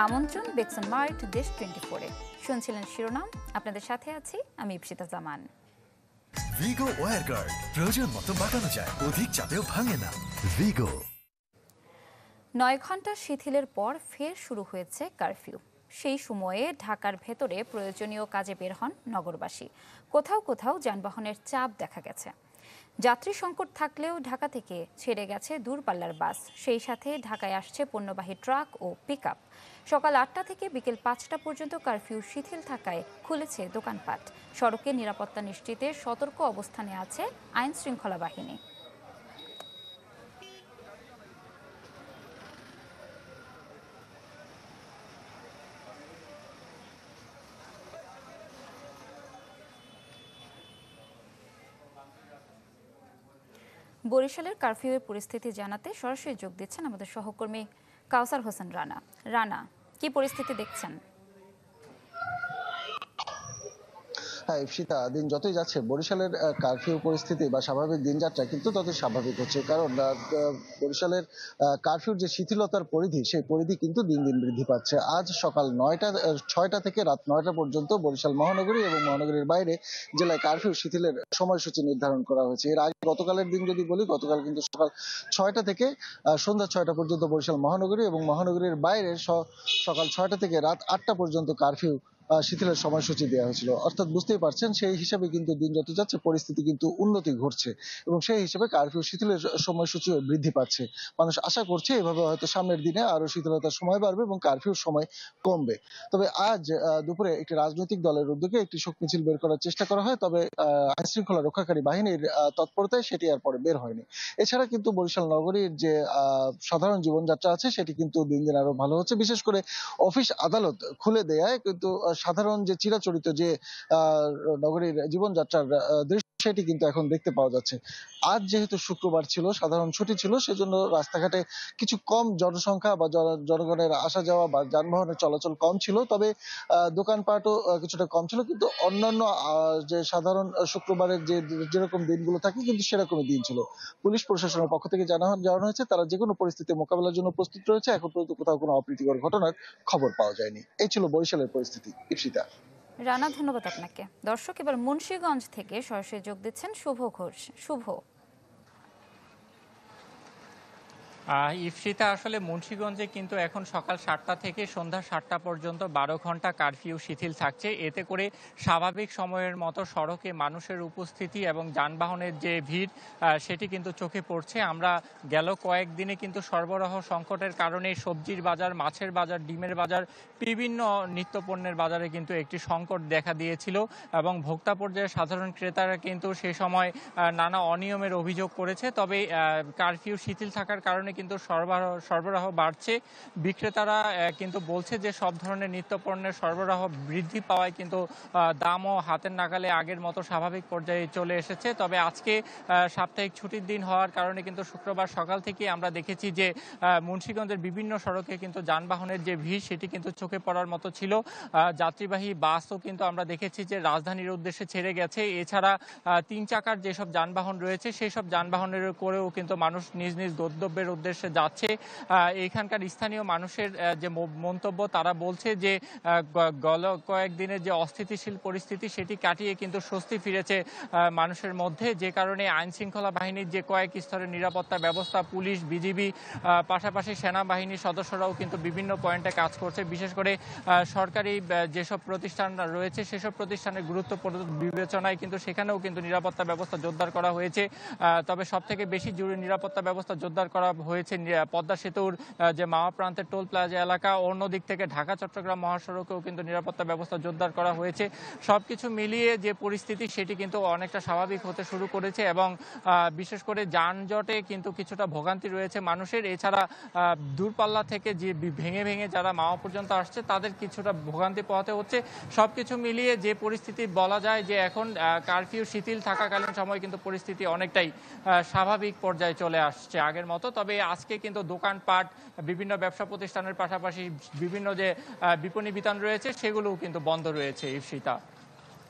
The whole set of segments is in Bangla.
আমন্ত্রণ বেক্সন মার্ট দেশ 24-এ। শুনছিলেন শিরোনাম, আপনাদের সাথে আছি আমি ইপসিতা জামান। ভিগো ওয়্যার গার্ড প্রয়োজন মতো বাঁকানো যায়, অধিক চাপেও ভাঙে না। ভিগো। 9 ঘন্টা শিথিলের পর ফের শুরু হয়েছে কারফিউ। সেই সময়ে ঢাকার ভেতরে প্রয়োজনীয় কাজে বের হন নগরবাসী। কোথাও কোথাও যানবাহনের চাপ দেখা গেছে। যাত্রী সংকট থাকলেও ঢাকা থেকে ছেড়ে গেছে দূরপাল্লার বাস, সেই সাথে ঢাকায় আসছে পণ্যবাহী ট্রাক ও পিকআপ। সকাল 8টা থেকে বিকেল 5টা পর্যন্ত কারফিউ শিথিল থাকায় খুলেছে দোকানপাট। সড়কে নিরাপত্তা নিশ্চিতে সতর্ক অবস্থানে আছে আইন শৃঙ্খলা বাহিনী। বরিশালের কারফিউয়ের পরিস্থিতি জানাতে সরাসরি যোগ দিচ্ছেন আমাদের সহকর্মী কাউসার হোসেন রানা। রানা, কি পরিস্থিতি দেখছেন? হ্যাঁ ইপসিতা, দিন যতই যাচ্ছে বরিশালের কারফিউ পরিস্থিতি বা স্বাভাবিক দিনযাত্রা কিন্তু ততই স্বাভাবিক হচ্ছে, কারণ বরিশালের কারফিউর যে শিথিলতার পরিধি, সেই পরিধি কিন্তু দিন দিন বৃদ্ধি পাচ্ছে। আজ সকাল 6টা থেকে রাত 9টা পর্যন্ত বরিশাল মহানগরী এবং মহানগরীর বাইরে জেলায় কারফিউ শিথিলের সময়সূচি নির্ধারণ করা হয়েছে। এর আগে গতকালের দিন যদি বলি, গতকাল কিন্তু সকাল 6টা থেকে সন্ধ্যা 6টা পর্যন্ত বরিশাল মহানগরী এবং মহানগরীর বাইরে সকাল 6টা থেকে রাত 8টা পর্যন্ত কারফিউ শিথিলের সময়সূচি দেওয়া হয়েছিল। অর্থাৎ বুঝতেই পারছেন, সেই হিসাবে কিন্তু দিন যত যাচ্ছে পরিস্থিতি কিন্তু উন্নতি ঘটছে এবং সেই হিসেবে কারফিউ শিথিলের সময়সূচি বৃদ্ধি পাচ্ছে। মানুষ আশা করছে এভাবে হয়তো সামনের দিনে আরো শিথিলতার সময় বাড়বে এবং কারফিউর সময় কমবে। তবে আজ দুপুরে একটি রাজনৈতিক দলের উদ্যোগে একটি শোক মিছিল বের করার চেষ্টা করা হয়, তবে আইন শৃঙ্খলা রক্ষাকারী বাহিনীর তৎপরতায় সেটি আর পরে বের হয়নি। এছাড়া কিন্তু বরিশাল নগরীর যে সাধারণ জীবনযাত্রা আছে সেটি কিন্তু দিন দিন আরো ভালো হচ্ছে। বিশেষ করে অফিস আদালত খুলে দেয়ায় কিন্তু সাধারণ যে চিরাচরিত যে নগরীর জীবনযাত্রার দৃশ্য, সেটি কিন্তু এখন দেখতে পাওয়া যাচ্ছে। আজ যেহেতু শুক্রবার ছিল, সাধারণ ছুটি ছিল, সেজন্য রাস্তাঘাটে কিছু কম জনসংখ্যা বা জনগণের আসা যাওয়া বা যানবাহনের চলাচল কম ছিল, তবে দোকানপাটও কিছুটা কম ছিল। কিন্তু অন্যান্য যে সাধারণ শুক্রবারের যেরকম দিনগুলো থাকে কিন্তু সেরকমই দিন ছিল। পুলিশ প্রশাসনের পক্ষ থেকে জানানো হয়েছে তারা যে কোনো পরিস্থিতি মোকাবেলার জন্য প্রস্তুত রয়েছে। এখন পর্যন্ত কোথাও কোনো অপ্রীতিকর ঘটনার খবর পাওয়া যায়নি। এই ছিল বরিশালের পরিস্থিতি। ইপসিতা। রানা, ধন্যবাদ আপনাকে। দর্শক, এবার মুন্সিগঞ্জ থেকে সরাসরি যোগ দিচ্ছেন শুভ ঘোষ। শুভ। ইফসিতা, আসলে মুন্সিগঞ্জে কিন্তু এখন সকাল 7টা থেকে সন্ধ্যা 7টা পর্যন্ত 12 ঘন্টা কারফিউ শিথিল থাকছে। এতে করে স্বাভাবিক সময়ের মতো সড়কে মানুষের উপস্থিতি এবং যানবাহনের যে ভিড়, সেটি কিন্তু চোখে পড়ছে। আমরা গেল কয়েকদিনে কিন্তু সরবরাহ সংকটের কারণে সবজির বাজার, মাছের বাজার, ডিমের বাজার, বিভিন্ন নিত্যপণ্যের বাজারে কিন্তু একটি সংকট দেখা দিয়েছিল এবং ভোক্তা পর্যায়ে সাধারণ ক্রেতারা কিন্তু সে সময় নানা অনিয়মের অভিযোগ করেছে। তবে কারফিউ শিথিল থাকার কারণে কিন্তু সরবরাহ বাড়ছে। বিক্রেতারা কিন্তু বলছে যে সব ধরনের নিত্যপণ্যের সরবরাহ বৃদ্ধি পাওয়ায় কিন্তু দামও হাতের নাগালে আগের মতো স্বাভাবিক পর্যায়ে চলে এসেছে। তবে আজকে সাপ্তাহিক ছুটির দিন হওয়ার কারণে কিন্তু শুক্রবার সকাল থেকে আমরা দেখেছি যে মুন্সিগঞ্জের বিভিন্ন সড়কে কিন্তু যানবাহনের যে ভিড়, সেটি কিন্তু চোখে পড়ার মতো ছিল। যাত্রীবাহী বাসও কিন্তু আমরা দেখেছি যে রাজধানীর উদ্দেশ্যে ছেড়ে গেছে। এছাড়া 3 চাকার যেসব যানবাহন রয়েছে সেই সব যানবাহনের করেও কিন্তু মানুষ নিজ নিজ গন্তব্যের উদ্দেশ্যে যাচ্ছে। এখানকার স্থানীয় মানুষের যে মন্তব্য, তারা বলছে যে গত কয়েকদিনের যে অস্থিতিশীল পরিস্থিতি সেটি কাটিয়ে কিন্তু স্বস্তি ফিরেছে মানুষের মধ্যে, যে কারণে আইন শৃঙ্খলা বাহিনীর যে কয়েক স্তরের নিরাপত্তা ব্যবস্থা, পুলিশ, বিজিবি, পাশাপাশি সেনাবাহিনীর সদস্যরাও কিন্তু বিভিন্ন পয়েন্টে কাজ করছে। বিশেষ করে সরকারি যেসব প্রতিষ্ঠান রয়েছে সেসব প্রতিষ্ঠানের গুরুত্বপূর্ণ বিবেচনায় কিন্তু সেখানেও কিন্তু নিরাপত্তা ব্যবস্থা জোরদার করা হয়েছে। তবে সবথেকে বেশি জরুরি নিরাপত্তা ব্যবস্থা জোরদার করা হয়েছে পদ্মা সেতুর যে মাওয়া প্রান্তের টোল প্লাজা এলাকা, অন্যদিক থেকে ঢাকা চট্টগ্রাম মহাসড়কেও কিন্তু নিরাপত্তা ব্যবস্থা জোরদার করা হয়েছে। সবকিছু মিলিয়ে যে পরিস্থিতি সেটি কিন্তু অনেকটা স্বাভাবিক হতে শুরু করেছে এবং বিশেষ করে যানজটে কিন্তু কিছুটা ভোগান্তি রয়েছে মানুষের। এছাড়া দূরপাল্লা থেকে যে ভেঙে ভেঙে যারা মাওয়া পর্যন্ত আসছে তাদের কিছুটা ভোগান্তি পোহাতে হচ্ছে। সবকিছু মিলিয়ে যে পরিস্থিতি বলা যায় যে এখন কারফিউ শিথিল থাকাকালীন সময় কিন্তু পরিস্থিতি অনেকটাই স্বাভাবিক পর্যায়ে চলে আসছে আগের মতো। তবে আজকে কিন্তু দোকানপাট, বিভিন্ন ব্যবসা প্রতিষ্ঠানের পাশাপাশি বিভিন্ন যে বিপণী বিতান রয়েছে সেগুলোও কিন্তু বন্ধ রয়েছে। ইপসিতা।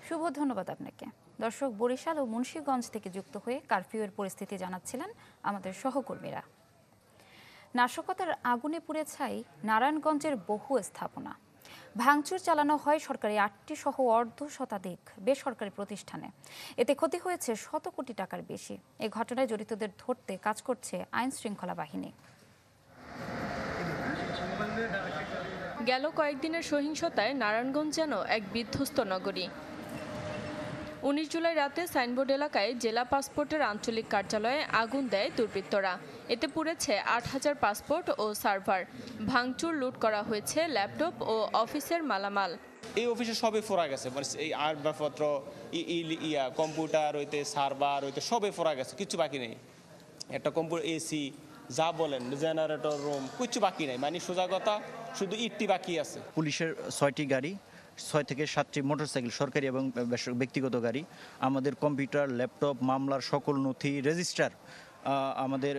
শুভ, ধন্যবাদ আপনাকে। দর্শক, বরিশাল ও মুন্সিগঞ্জ থেকে যুক্ত হয়ে কারফিউয়ের পরিস্থিতি জানাচ্ছিলেন আমাদের সহকর্মীরা। নাশকতার আগুনে পুড়ে ছাই নারায়ণগঞ্জের বহু স্থাপনা। ভাঙচুর চালানো হয় সরকারি 8টি সহ অর্ধ শতাধিক বেসরকারি প্রতিষ্ঠানে। এতে ক্ষতি হয়েছে শত কোটি টাকার বেশি। এ ঘটনায় জড়িতদের ধরতে কাজ করছে আইন শৃঙ্খলা বাহিনী। গেল কয়েকদিনের সহিংসতায় নারায়ণগঞ্জ যেন এক বিধ্বস্ত নগরী। 19 জুলাই রাতে সাইনবোর্ড এলাকায় জেলা পাসপোর্টের আঞ্চলিক কার্যালয়ে আগুন দেয় দুর্বৃত্তরা। এতে পুড়েছে 8000 পাসপোর্ট ও সার্ভার। ভাঙচুর, লুট করা হয়েছে ল্যাপটপ ও অফিসের মালামাল। এই অফিসে সবে ফোরা গেছে, মানে এই আসবাবপত্র, কম্পিউটার হইতে সার্ভার হইতে সবে ফোরা গেছে, কিছু বাকি নেই। একটা কম্পিউটার, এসি যা বলেন, জেনারেটর রুম, কিছু বাকি নেই। মানে সোজা কথা, শুধু ইটটি বাকি আছে। পুলিশের 6টি গাড়ি, 6 থেকে 7টি মোটরসাইকেল, সরকারি এবং ব্যক্তিগত গাড়ি, আমাদের কম্পিউটার, ল্যাপটপ, মামলার সকল নথি, রেজিস্টার, আমাদের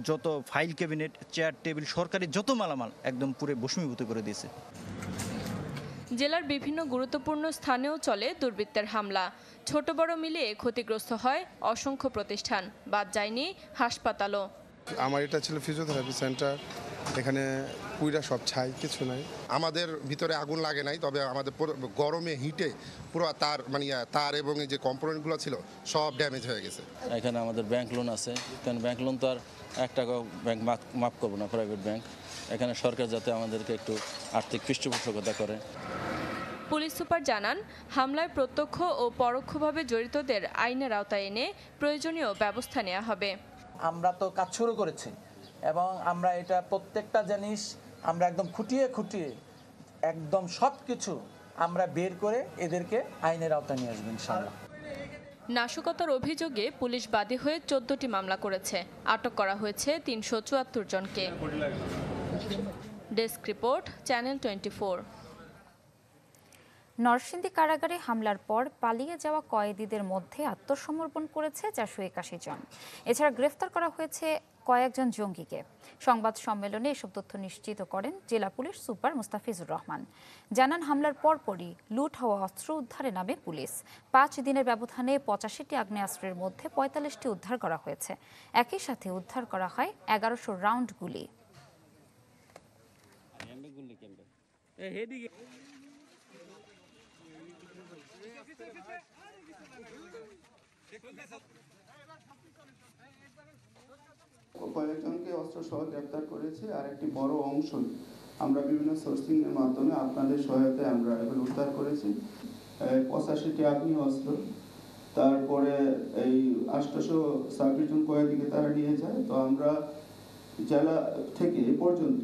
যত ফাইল ক্যাবিনেট, চেয়ার টেবিল, সরকারি যত মালামাল একদম পুরো ভস্মীভূত করে দিয়েছে। জেলার বিভিন্ন গুরুত্বপূর্ণ স্থানেও চলে দুর্বৃত্তের হামলা। ছোট বড় মিলিয়ে ক্ষতিগ্রস্ত হয় অসংখ্য প্রতিষ্ঠান, বাদ যায়নি হাসপাতালও। আমার এটা ছিল ফিজিওথেরাপি সেন্টার, এখানে পুইরা সব ছাই, কিছু নাই। আমাদের ভিতরে আগুন লাগে নাই, তবে আমাদের গরমে হিটে পুরো তার তার এবং এই যে কম্পোনেন্টগুলো ছিল সব ড্যামেজ হয়ে গেছে। এখানে আমাদের ব্যাংক লোন আছে, কারণ ব্যাংক লোন তো আর 1 টাকা ব্যাংক মাফ করবো না, প্রাইভেট ব্যাংক। এখানে সরকার যাতে আমাদেরকে একটু আর্থিক পৃষ্ঠপোষকতা করে। পুলিশ সুপার জানান, হামলায় প্রত্যক্ষ ও পরোক্ষভাবে জড়িতদের আইনের আওতায় এনে প্রয়োজনীয় ব্যবস্থা নেওয়া হবে। আমরা তো কাজ শুরু করেছি এবং আমরা এটা প্রত্যেকটা জিনিস আমরা একদম খুঁটিয়ে একদম সব কিছু আমরা বের করে এদেরকে আইনের আওতায় নিয়ে আসবো ইনশাআল্লাহ। নাশকতার অভিযোগে পুলিশ বাদী হয়ে 14টি মামলা করেছে। আটক করা হয়েছে 374 জনকে। Desk report, channel 24। নরসিংদী কারাগারে হামলার পর পালিয়ে যাওয়া কয়েদিদের মধ্যে আত্মসমর্পণ করেছে 481 জন। এছাড়া গ্রেফতার করা হয়েছে কয়েকজন জঙ্গিকে। সংবাদ সম্মেলনে এসব তথ্য নিশ্চিত করেন জেলা পুলিশ সুপার মুস্তাফিজুর রহমান। জানান, হামলার পরপরই লুট হওয়া অস্ত্র উদ্ধারে নামে পুলিশ। 5 দিনের ব্যবধানে 85টি আগ্নেয়াস্ত্রের মধ্যে 45টি উদ্ধার করা হয়েছে। একই সাথে উদ্ধার করা হয় 1100 রাউন্ড গুলি। কয়েকজনকে অস্ত্র সহ গ্রেপ্তার করেছে, আর একটি বড় অংশ আমরা বিভিন্ন সোর্সিং এর মাধ্যমে আপনাদের সহায়তায় আমরা এগুলো উদ্ধার করেছি। 85টি আগ্নেয় অস্ত্র, তারপরে এই 826 জন কয়েদিকে তারা নিয়ে যায়। তো আমরা জেলা থেকে এ পর্যন্ত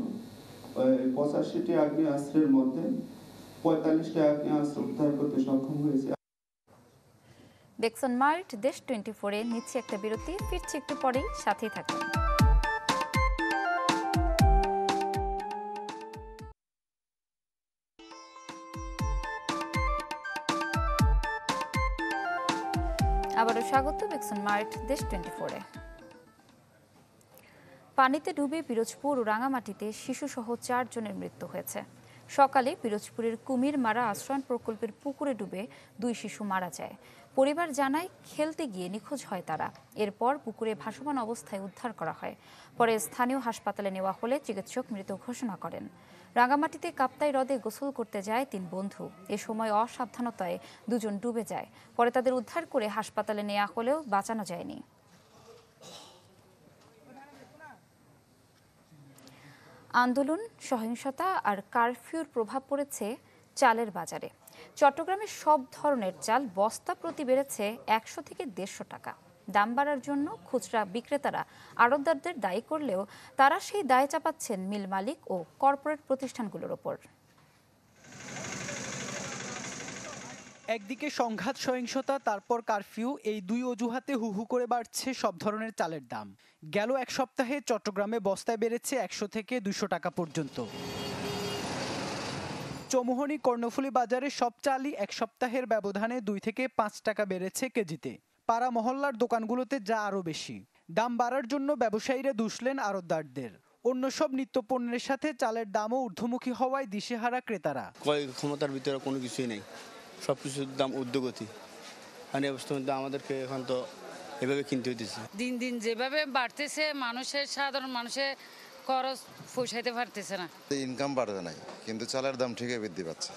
85টি আগ্নেয়াস্ত্রের মধ্যে 45টি আগ্নেয়াস্ত্র উদ্ধার করতে সক্ষম হয়েছে। দেখছেন মার্ট, দেশ 24-এ নিচ্ছে একটা বিরতি, ফিরছে একটু পরেই, সাথেই থাকুন। আবারও স্বাগত দেখছেন মার্ট, দেশ 24-এ। পানিতে ডুবে পিরোজপুর ও রাঙামাটিতে শিশুসহ 4 জনের মৃত্যু হয়েছে। সকালে পিরোজপুরের কুমিরমারা আশ্রয়ণ প্রকল্পের পুকুরে ডুবে 2 শিশু মারা যায়। পরিবার জানায়, খেলতে গিয়ে নিখোঁজ হয় তারা। এরপর পুকুরে ভাসমান অবস্থায় উদ্ধার করা হয়। পরে স্থানীয় হাসপাতালে নেওয়া হলে চিকিৎসক মৃত ঘোষণা করেন। রাঙামাটিতে কাপ্তাই হ্রদে গোসল করতে যায় 3 বন্ধু। এ সময় অসাবধানতায় 2 জন ডুবে যায়। পরে তাদের উদ্ধার করে হাসপাতালে নেওয়া হলেও বাঁচানো যায়নি। আন্দোলন, সহিংসতা আর কারফিউর প্রভাব পড়েছে চালের বাজারে। চট্টগ্রামে সব ধরনের চাল বস্তা প্রতি বেড়েছে 100 থেকে 150 টাকা। দাম বাড়ার জন্য খুচরা বিক্রেতারা আড়তদারদের দায়ী করলেও তারা সেই দায় চাপাচ্ছেন মিল মালিক ও কর্পোরেট প্রতিষ্ঠানগুলোর ওপর। একদিকে সংঘাত, সহিংসতা, তারপর কারফিউ, এই 2 অজুহাতে হুহু করে বাড়ছে সব ধরনের চালের দাম। গেল 1 সপ্তাহে চট্টগ্রামে বস্তায় বেড়েছে 100 থেকে 200 টাকা পর্যন্ত। চৌমুহনী, কর্ণফুলী বাজারে সব চালই 1 সপ্তাহের ব্যবধানে 2 থেকে 5 টাকা বেড়েছে কেজিতে। পাড়া মহল্লার দোকানগুলোতে যা আরও বেশি। দাম বাড়ার জন্য ব্যবসায়ীরা দুষলেন আড়তদারদের। অন্য সব নিত্যপণ্যের সাথে চালের দামও ঊর্ধ্বমুখী হওয়ায় দিশেহারা ক্রেতারা। ক্রয় ক্ষমতার ভিতরে কোনো কিছুই নেই, সব কিছুর দাম ঊর্ধ্বগতি। আর এই অবস্থার মধ্যে আমাদেরকে এখন তো এভাবে কিনতে হইতেছে। দিন দিন যেভাবে বাড়তেছে, সাধারণ মানুষের খরচ পোষাইতে পারতেছে না। ইনকাম বাড়বে নাই, কিন্তু চালের দাম ঠিকই বৃদ্ধি পাচ্ছে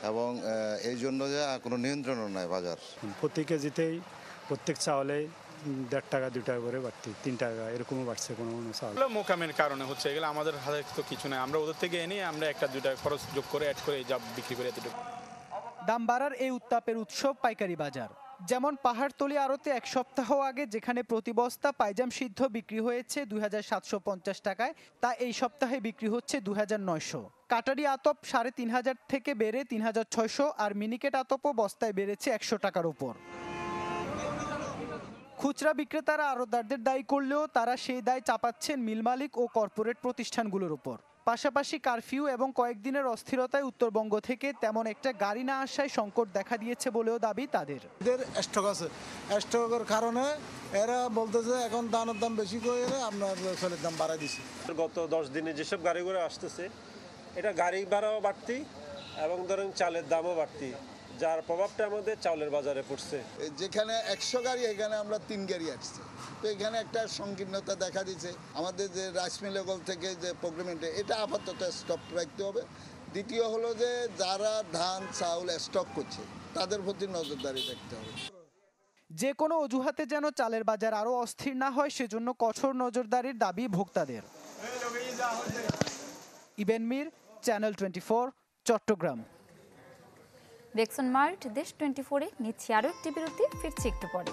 এবং এই জন্য যে কোনো নিয়ন্ত্রণও নাই বাজার। প্রতি কেজিতেই প্রত্যেক চাউলে 1.5 টাকা 2 টাকা করে বাড়তি, 3 টাকা এরকমও বাড়ছে কোনো চাউল। মোকামের কারণে হচ্ছে, এগুলো আমাদের হাতে তো কিছু নাই, আমরা ওদের থেকে এনে আমরা 1-2 টাকা খরচ যোগ করে অ্যাড করে যা বিক্রি করে এতটুকু। দাম বাড়ার এই উত্তাপের উৎস পাইকারি বাজার। যেমন পাহাড়তলী আড়তে এক সপ্তাহ আগে যেখানে প্রতি বস্তা পাইজাম সিদ্ধ বিক্রি হয়েছে 2750 টাকায়, তা এই সপ্তাহে বিক্রি হচ্ছে 2900। কাটারি আতপ 3500 থেকে বেড়ে 3600, আর মিনিকেট আতপও বস্তায় বেড়েছে 100 টাকার উপর। খুচরা বিক্রেতারা আড়তদারদের দায়ী করলেও তারা সেই দায় চাপাচ্ছেন মিল মালিক ও কর্পোরেট প্রতিষ্ঠানগুলোর উপর। পাশাপাশি কারফিউ এবং কয়েকদিনের অস্থিরতায় উত্তরবঙ্গ থেকে তেমন একটা গাড়ি না আসায় সংকট দেখা দিয়েছে বলেও দাবি তাদের। এদের স্টক আছে, স্টকের কারণে এরা বলতেছে এখন ধানের দাম বেশি করে আপনার চালের দাম বাড়াই দিছে। গত 10 দিনে যেসব গাড়িগুলো আসতেছে, এটা গাড়ি ভাড়াও বাড়তি এবং ধরেন চালের দামও বাড়তি, যার প্রভাবটা আমাদের চাউলের বাজারে পড়ছে। যেখানে 100 গাড়ি, এখানে আমরা 3 গাড়ি আসছে, তো এখানে একটা সংকীর্ণতা দেখা দিচ্ছে। আমাদের যে রাইস মিল লেভেল থেকে যে প্রোগ্রামটা, এটা আপাতত স্টপ রাখতে হবে। দ্বিতীয় হলো যে যারা ধান চাউল স্টক করছে তাদের প্রতি নজরদারি রাখতে হবে। যে কোনো অজুহাতে যেন চালের বাজার আরও অস্থির না হয়, সেজন্য কঠোর নজরদারির দাবি ভোক্তাদের। ইবেন মির, চ্যানেল 24, চট্টগ্রাম। দেখছেন মার্ট, দেশ 24-এ নিচ্ছি আরও একটি বিরতি, ফিরছি একটু পরে।